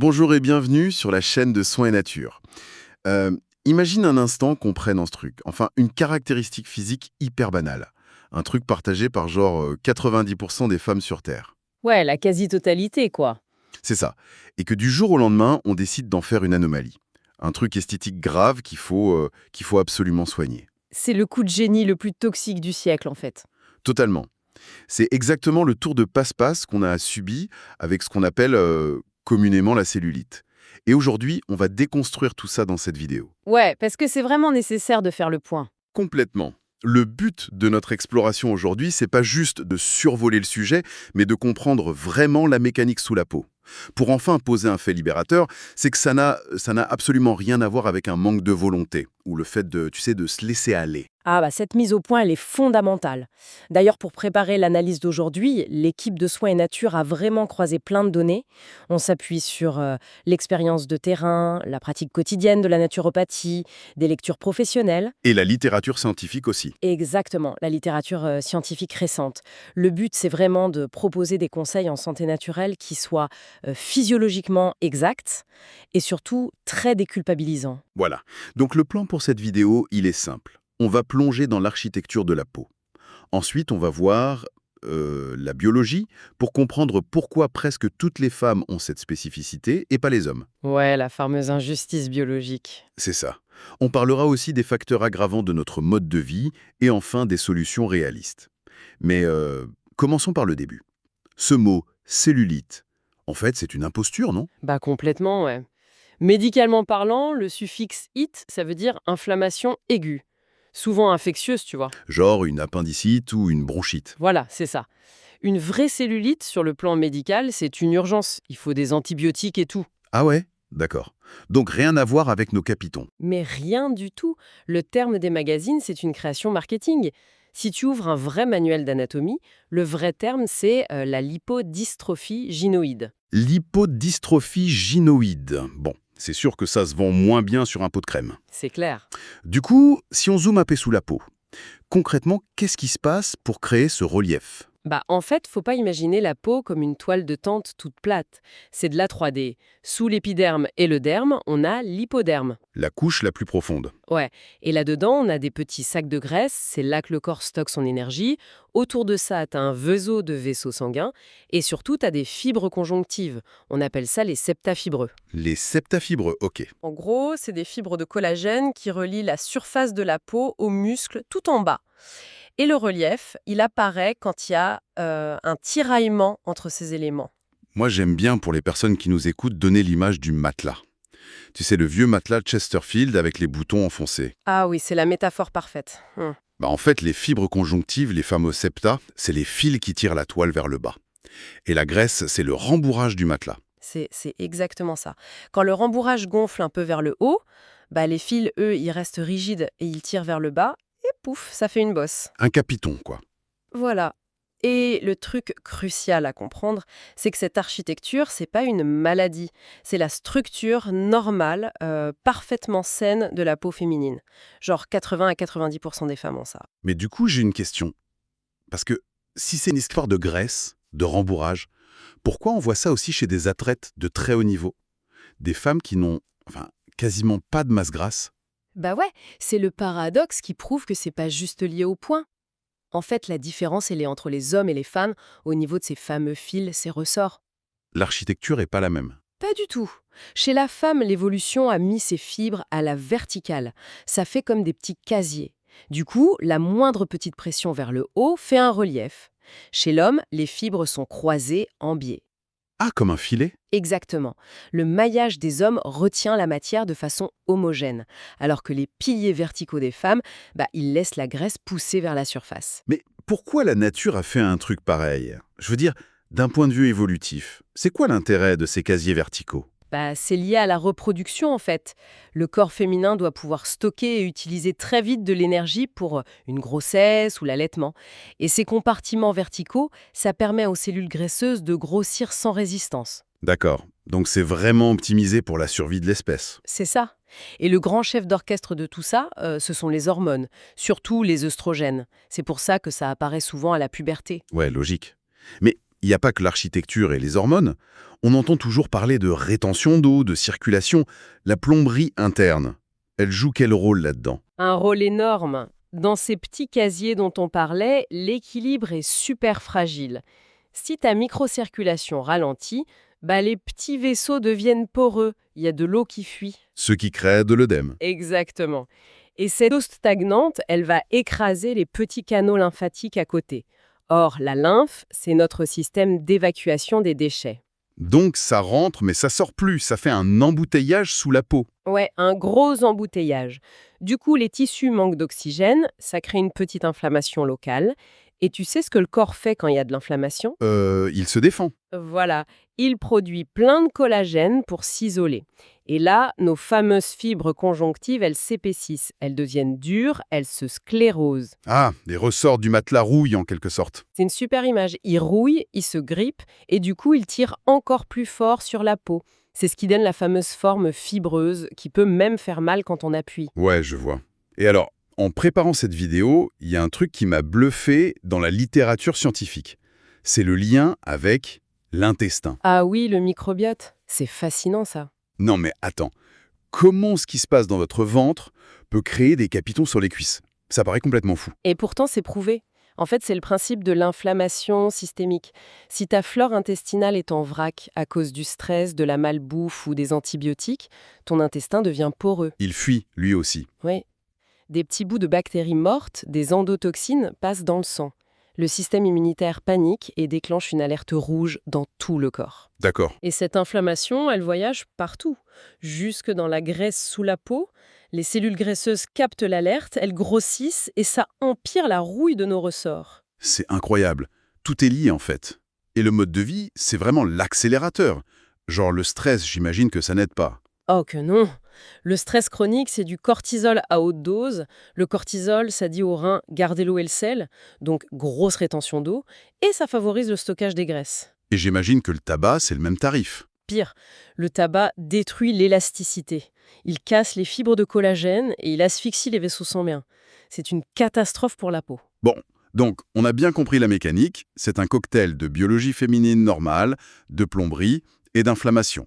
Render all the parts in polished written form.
Bonjour et bienvenue sur la chaîne de Soins et Nature. Euh, Imagine un instant qu'on prenne en ce truc. Enfin, une caractéristique physique hyper banale. Un truc partagé par genre 90% des femmes sur Terre. Ouais, la quasi-totalité, quoi. C'est ça. Et que du jour au lendemain, on décide d'en faire une anomalie. Un truc esthétique grave qu'il faut absolument soigner. C'est le coup de génie le plus toxique du siècle, en fait. Totalement. C'est exactement le tour de passe-passe qu'on a subi avec ce qu'on appelle communément la cellulite. Et aujourd'hui, on va déconstruire tout ça dans cette vidéo. Ouais, parce que c'est vraiment nécessaire de faire le point. Complètement. Le but de notre exploration aujourd'hui, c'est pas juste de survoler le sujet, mais de comprendre vraiment la mécanique sous la peau. Pour enfin poser un fait libérateur, c'est que ça n'a absolument rien à voir avec un manque de volonté, ou le fait de se laisser aller. Ah bah cette mise au point, elle est fondamentale. D'ailleurs, pour préparer l'analyse d'aujourd'hui, l'équipe de Soins et Nature a vraiment croisé plein de données. On s'appuie sur l'expérience de terrain, la pratique quotidienne de la naturopathie, des lectures professionnelles. Et la littérature scientifique aussi. Exactement, la littérature scientifique récente. Le but, c'est vraiment de proposer des conseils en santé naturelle qui soient physiologiquement exacts et surtout très déculpabilisants. Voilà. Donc le plan pour cette vidéo, il est simple. On va plonger dans l'architecture de la peau. Ensuite, on va voir la biologie pour comprendre pourquoi presque toutes les femmes ont cette spécificité et pas les hommes. Ouais, la fameuse injustice biologique. C'est ça. On parlera aussi des facteurs aggravants de notre mode de vie et enfin des solutions réalistes. Mais commençons par le début. Ce mot cellulite, en fait, c'est une imposture, non? Bah complètement, ouais. Médicalement parlant, le suffixe it, ça veut dire inflammation aiguë. Souvent infectieuse, tu vois. Genre une appendicite ou une bronchite. Voilà, c'est ça. Une vraie cellulite, sur le plan médical, c'est une urgence. Il faut des antibiotiques et tout. Ah ouais? D'accord. Donc rien à voir avec nos capitons. Mais rien du tout. Le terme des magazines, c'est une création marketing. Si tu ouvres un vrai manuel d'anatomie, le vrai terme, c'est la lipodystrophie gynoïde. Lipodystrophie gynoïde. Bon, c'est sûr que ça se vend moins bien sur un pot de crème. C'est clair. Du coup, si on zoome un peu sous la peau, concrètement, qu'est-ce qui se passe pour créer ce relief? Bah, en fait, faut pas imaginer la peau comme une toile de tente toute plate. C'est de la 3D. Sous l'épiderme et le derme, on a l'hypoderme. La couche la plus profonde. Ouais. Et là-dedans, on a des petits sacs de graisse. C'est là que le corps stocke son énergie. Autour de ça, tu as un faisceau de vaisseaux sanguins. Et surtout, tu as des fibres conjonctives. On appelle ça les septafibreux. Les septafibreux, ok. En gros, c'est des fibres de collagène qui relient la surface de la peau aux muscles tout en bas. Et le relief, il apparaît quand il y a un tiraillement entre ces éléments. Moi, j'aime bien, pour les personnes qui nous écoutent, donner l'image du matelas. Tu sais, le vieux matelas Chesterfield avec les boutons enfoncés. Ah oui, c'est la métaphore parfaite. En fait, les fibres conjonctives, les fameux septa, c'est les fils qui tirent la toile vers le bas. Et la graisse, c'est le rembourrage du matelas. C'est exactement ça. Quand le rembourrage gonfle un peu vers le haut, bah les fils, eux, ils restent rigides et ils tirent vers le bas, et pouf, ça fait une bosse. Un capiton, quoi. Voilà. Et le truc crucial à comprendre, c'est que cette architecture, c'est pas une maladie. C'est la structure normale, parfaitement saine de la peau féminine. Genre 80 à 90% des femmes ont ça. Mais du coup, j'ai une question. Parce que si c'est une histoire de graisse, de rembourrage, pourquoi on voit ça aussi chez des athlètes de très haut niveau? Des femmes qui n'ont, quasiment pas de masse grasse? Bah ouais, c'est le paradoxe qui prouve que c'est pas juste lié au point. En fait, la différence, elle est entre les hommes et les femmes au niveau de ces fameux fils, ces ressorts. L'architecture est pas la même. Pas du tout. Chez la femme, l'évolution a mis ses fibres à la verticale. Ça fait comme des petits casiers. Du coup, la moindre petite pression vers le haut fait un relief. Chez l'homme, les fibres sont croisées en biais. Ah, comme un filet? Exactement. Le maillage des hommes retient la matière de façon homogène, alors que les piliers verticaux des femmes, ils laissent la graisse pousser vers la surface. Mais pourquoi la nature a fait un truc pareil? Je veux dire, d'un point de vue évolutif, c'est quoi l'intérêt de ces casiers verticaux? C'est lié à la reproduction en fait. Le corps féminin doit pouvoir stocker et utiliser très vite de l'énergie pour une grossesse ou l'allaitement. Et ces compartiments verticaux, ça permet aux cellules graisseuses de grossir sans résistance. D'accord. Donc c'est vraiment optimisé pour la survie de l'espèce. C'est ça. Et le grand chef d'orchestre de tout ça, ce sont les hormones, surtout les œstrogènes. C'est pour ça que ça apparaît souvent à la puberté. Ouais, logique. Mais il n'y a pas que l'architecture et les hormones. On entend toujours parler de rétention d'eau, de circulation. La plomberie interne, elle joue quel rôle là-dedans? Un rôle énorme. Dans ces petits casiers dont on parlait, l'équilibre est super fragile. Si ta microcirculation ralentit, les petits vaisseaux deviennent poreux. Il y a de l'eau qui fuit. Ce qui crée de l'œdème. Exactement. Et cette eau stagnante, elle va écraser les petits canaux lymphatiques à côté. Or, la lymphe, c'est notre système d'évacuation des déchets. Donc ça rentre, mais ça sort plus. Ça fait un embouteillage sous la peau. Ouais, un gros embouteillage. Du coup, les tissus manquent d'oxygène, ça crée une petite inflammation locale. Et tu sais ce que le corps fait quand il y a de l'inflammation? Il se défend. Voilà, il produit plein de collagène pour s'isoler. Et là, nos fameuses fibres conjonctives, elles s'épaississent, elles deviennent dures, elles se sclérosent. Ah, des ressorts du matelas rouillent en quelque sorte. C'est une super image. Il rouille, il se grippe, et du coup, il tire encore plus fort sur la peau. C'est ce qui donne la fameuse forme fibreuse, qui peut même faire mal quand on appuie. Ouais, je vois. Et alors, en préparant cette vidéo, il y a un truc qui m'a bluffé dans la littérature scientifique. C'est le lien avec l'intestin. Ah oui, le microbiote. C'est fascinant, ça. Non mais attends, comment ce qui se passe dans votre ventre peut créer des capitons sur les cuisses? Ça paraît complètement fou. Et pourtant, c'est prouvé. En fait, c'est le principe de l'inflammation systémique. Si ta flore intestinale est en vrac à cause du stress, de la malbouffe ou des antibiotiques, ton intestin devient poreux. Il fuit, lui aussi. Oui. Des petits bouts de bactéries mortes, des endotoxines, passent dans le sang. Le système immunitaire panique et déclenche une alerte rouge dans tout le corps. D'accord. Et cette inflammation, elle voyage partout. Jusque dans la graisse sous la peau, les cellules graisseuses captent l'alerte, elles grossissent et ça empire la rouille de nos ressorts. C'est incroyable. Tout est lié en fait. Et le mode de vie, c'est vraiment l'accélérateur. Genre le stress, j'imagine que ça n'aide pas. Oh que non! Le stress chronique, c'est du cortisol à haute dose. Le cortisol, ça dit aux reins garder l'eau et le sel, donc grosse rétention d'eau, et ça favorise le stockage des graisses. Et j'imagine que le tabac, c'est le même tarif. Pire, le tabac détruit l'élasticité. Il casse les fibres de collagène et il asphyxie les vaisseaux sanguins. C'est une catastrophe pour la peau. Bon, donc on a bien compris la mécanique. C'est un cocktail de biologie féminine normale, de plomberie et d'inflammation.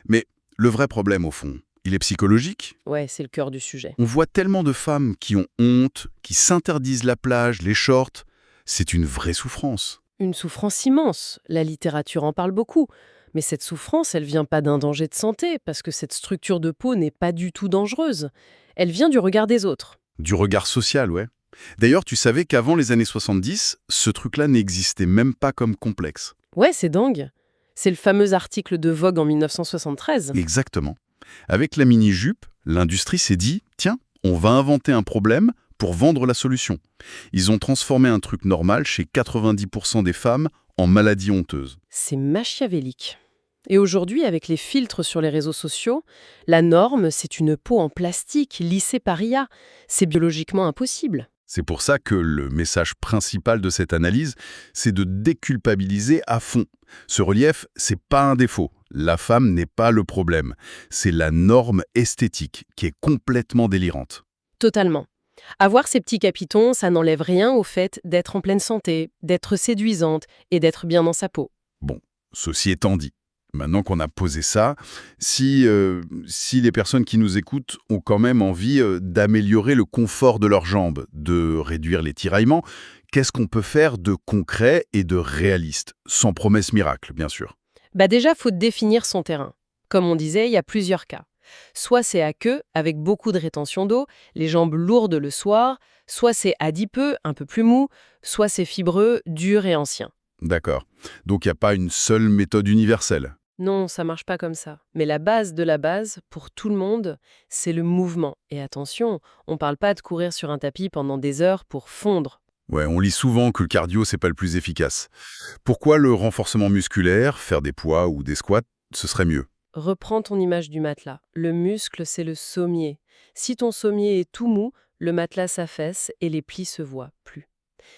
Mais le vrai problème au fond, il est psychologique. Ouais, c'est le cœur du sujet. On voit tellement de femmes qui ont honte, qui s'interdisent la plage, les shorts. C'est une vraie souffrance. Une souffrance immense. La littérature en parle beaucoup. Mais cette souffrance, elle vient pas d'un danger de santé, parce que cette structure de peau n'est pas du tout dangereuse. Elle vient du regard des autres. Du regard social, ouais. D'ailleurs, tu savais qu'avant les années 70, ce truc-là n'existait même pas comme complexe. Ouais, c'est dingue. C'est le fameux article de Vogue en 1973. Exactement. Avec la mini-jupe, l'industrie s'est dit « Tiens, on va inventer un problème pour vendre la solution ». Ils ont transformé un truc normal chez 90% des femmes en maladie honteuse. C'est machiavélique. Et aujourd'hui, avec les filtres sur les réseaux sociaux, la norme, c'est une peau en plastique lissée par IA. C'est biologiquement impossible. C'est pour ça que le message principal de cette analyse, c'est de déculpabiliser à fond. Ce relief, c'est pas un défaut. La femme n'est pas le problème. C'est la norme esthétique qui est complètement délirante. Totalement. Avoir ces petits capitons, ça n'enlève rien au fait d'être en pleine santé, d'être séduisante et d'être bien dans sa peau. Bon, ceci étant dit, maintenant qu'on a posé ça, si les personnes qui nous écoutent ont quand même envie d'améliorer le confort de leurs jambes, de réduire les tiraillements, qu'est-ce qu'on peut faire de concret et de réaliste, sans promesse miracle, bien sûr? Déjà, faut définir son terrain. Comme on disait, il y a plusieurs cas. Soit c'est à queue, avec beaucoup de rétention d'eau, les jambes lourdes le soir, soit c'est adipeux, un peu plus mou, soit c'est fibreux, dur et ancien. D'accord. Donc il n'y a pas une seule méthode universelle. Non, ça marche pas comme ça. Mais la base de la base, pour tout le monde, c'est le mouvement. Et attention, on parle pas de courir sur un tapis pendant des heures pour fondre. Ouais, on lit souvent que le cardio, c'est pas le plus efficace. Pourquoi le renforcement musculaire, faire des poids ou des squats, ce serait mieux? Reprends ton image du matelas. Le muscle, c'est le sommier. Si ton sommier est tout mou, le matelas s'affaisse et les plis se voient plus.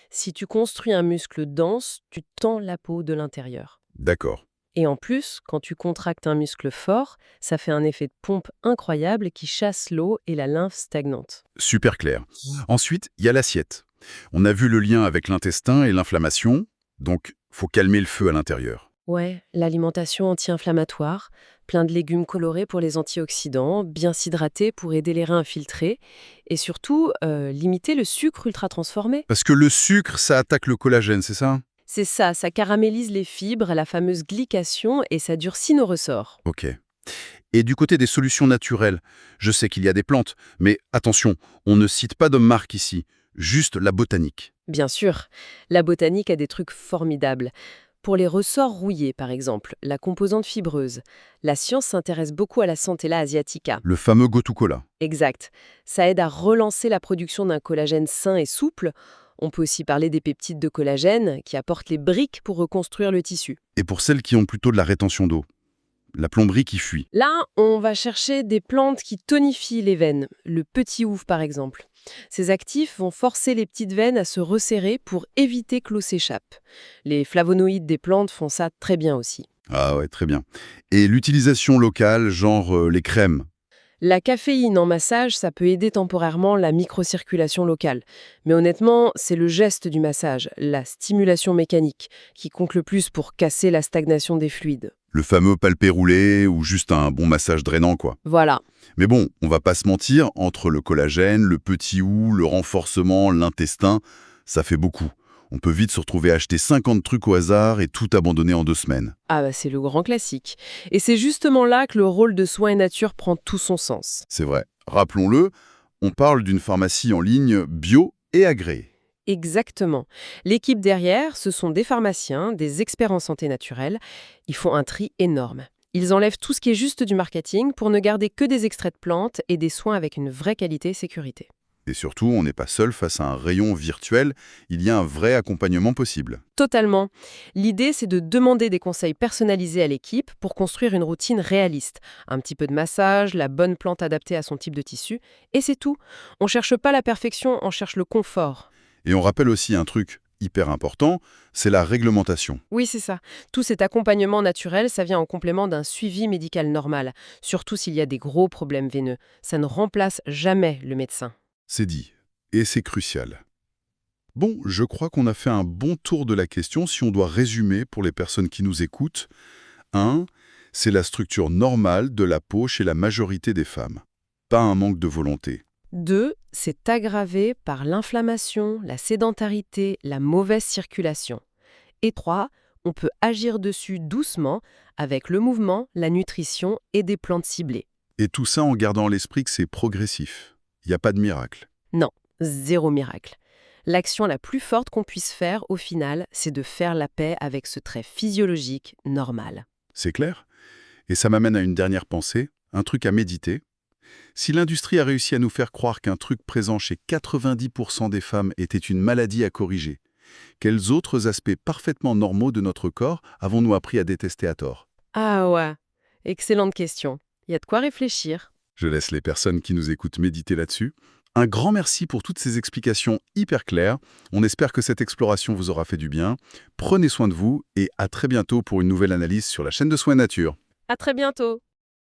Si tu construis un muscle dense, tu tends la peau de l'intérieur. D'accord. Et en plus, quand tu contractes un muscle fort, ça fait un effet de pompe incroyable qui chasse l'eau et la lymphe stagnante. Super clair. Ensuite, il y a l'assiette. On a vu le lien avec l'intestin et l'inflammation. Donc, Faut calmer le feu à l'intérieur. Ouais, l'alimentation anti-inflammatoire, plein de légumes colorés pour les antioxydants, bien s'hydrater pour aider les reins à filtrer, et surtout, limiter le sucre ultra transformé. Parce que le sucre, ça attaque le collagène, c'est ça? C'est ça caramélise les fibres, la fameuse glycation, et ça durcit nos ressorts. Ok. Et du côté des solutions naturelles, je sais qu'il y a des plantes, mais attention, on ne cite pas de marque ici, juste la botanique. Bien sûr, la botanique a des trucs formidables. Pour les ressorts rouillés, par exemple, la composante fibreuse, la science s'intéresse beaucoup à la Centella asiatica. Le fameux Gotu-Kola. Exact. Ça aide à relancer la production d'un collagène sain et souple. On peut aussi parler des peptides de collagène qui apportent les briques pour reconstruire le tissu. Et pour celles qui ont plutôt de la rétention d'eau, la plomberie qui fuit. Là, on va chercher des plantes qui tonifient les veines, le petit ouf par exemple. Ces actifs vont forcer les petites veines à se resserrer pour éviter que l'eau s'échappe. Les flavonoïdes des plantes font ça très bien aussi. Ah ouais, très bien. Et l'utilisation locale, genre les crèmes. La caféine en massage, ça peut aider temporairement la microcirculation locale. Mais honnêtement, c'est le geste du massage, la stimulation mécanique, qui compte le plus pour casser la stagnation des fluides. Le fameux palpé roulé ou juste un bon massage drainant, quoi. Voilà. Mais bon, on va pas se mentir, entre le collagène, le petit ou, le renforcement, l'intestin, ça fait beaucoup. On peut vite se retrouver à acheter 50 trucs au hasard et tout abandonner en 2 semaines. Ah bah c'est le grand classique. Et c'est justement là que le rôle de Soins et Nature prend tout son sens. C'est vrai. Rappelons-le, on parle d'une pharmacie en ligne bio et agréée. Exactement. L'équipe derrière, ce sont des pharmaciens, des experts en santé naturelle. Ils font un tri énorme. Ils enlèvent tout ce qui est juste du marketing pour ne garder que des extraits de plantes et des soins avec une vraie qualité et sécurité. Et surtout, on n'est pas seul face à un rayon virtuel, il y a un vrai accompagnement possible. Totalement. L'idée, c'est de demander des conseils personnalisés à l'équipe pour construire une routine réaliste. Un petit peu de massage, la bonne plante adaptée à son type de tissu, et c'est tout. On ne cherche pas la perfection, on cherche le confort. Et on rappelle aussi un truc hyper important, c'est la réglementation. Oui, c'est ça. Tout cet accompagnement naturel, ça vient en complément d'un suivi médical normal, surtout s'il y a des gros problèmes veineux. Ça ne remplace jamais le médecin. C'est dit. Et c'est crucial. Bon, je crois qu'on a fait un bon tour de la question si on doit résumer pour les personnes qui nous écoutent. 1. C'est la structure normale de la peau chez la majorité des femmes. Pas un manque de volonté. 2. C'est aggravé par l'inflammation, la sédentarité, la mauvaise circulation. Et 3. On peut agir dessus doucement avec le mouvement, la nutrition et des plantes ciblées. Et tout ça en gardant à l'esprit que c'est progressif. Il n'y a pas de miracle. Non, zéro miracle. L'action la plus forte qu'on puisse faire, au final, c'est de faire la paix avec ce trait physiologique normal. C'est clair? Et ça m'amène à une dernière pensée, un truc à méditer. Si l'industrie a réussi à nous faire croire qu'un truc présent chez 90% des femmes était une maladie à corriger, quels autres aspects parfaitement normaux de notre corps avons-nous appris à détester à tort? Ah ouais, excellente question. Il y a de quoi réfléchir. Je laisse les personnes qui nous écoutent méditer là-dessus. Un grand merci pour toutes ces explications hyper claires. On espère que cette exploration vous aura fait du bien. Prenez soin de vous et à très bientôt pour une nouvelle analyse sur la chaîne de Soins Nature. À très bientôt.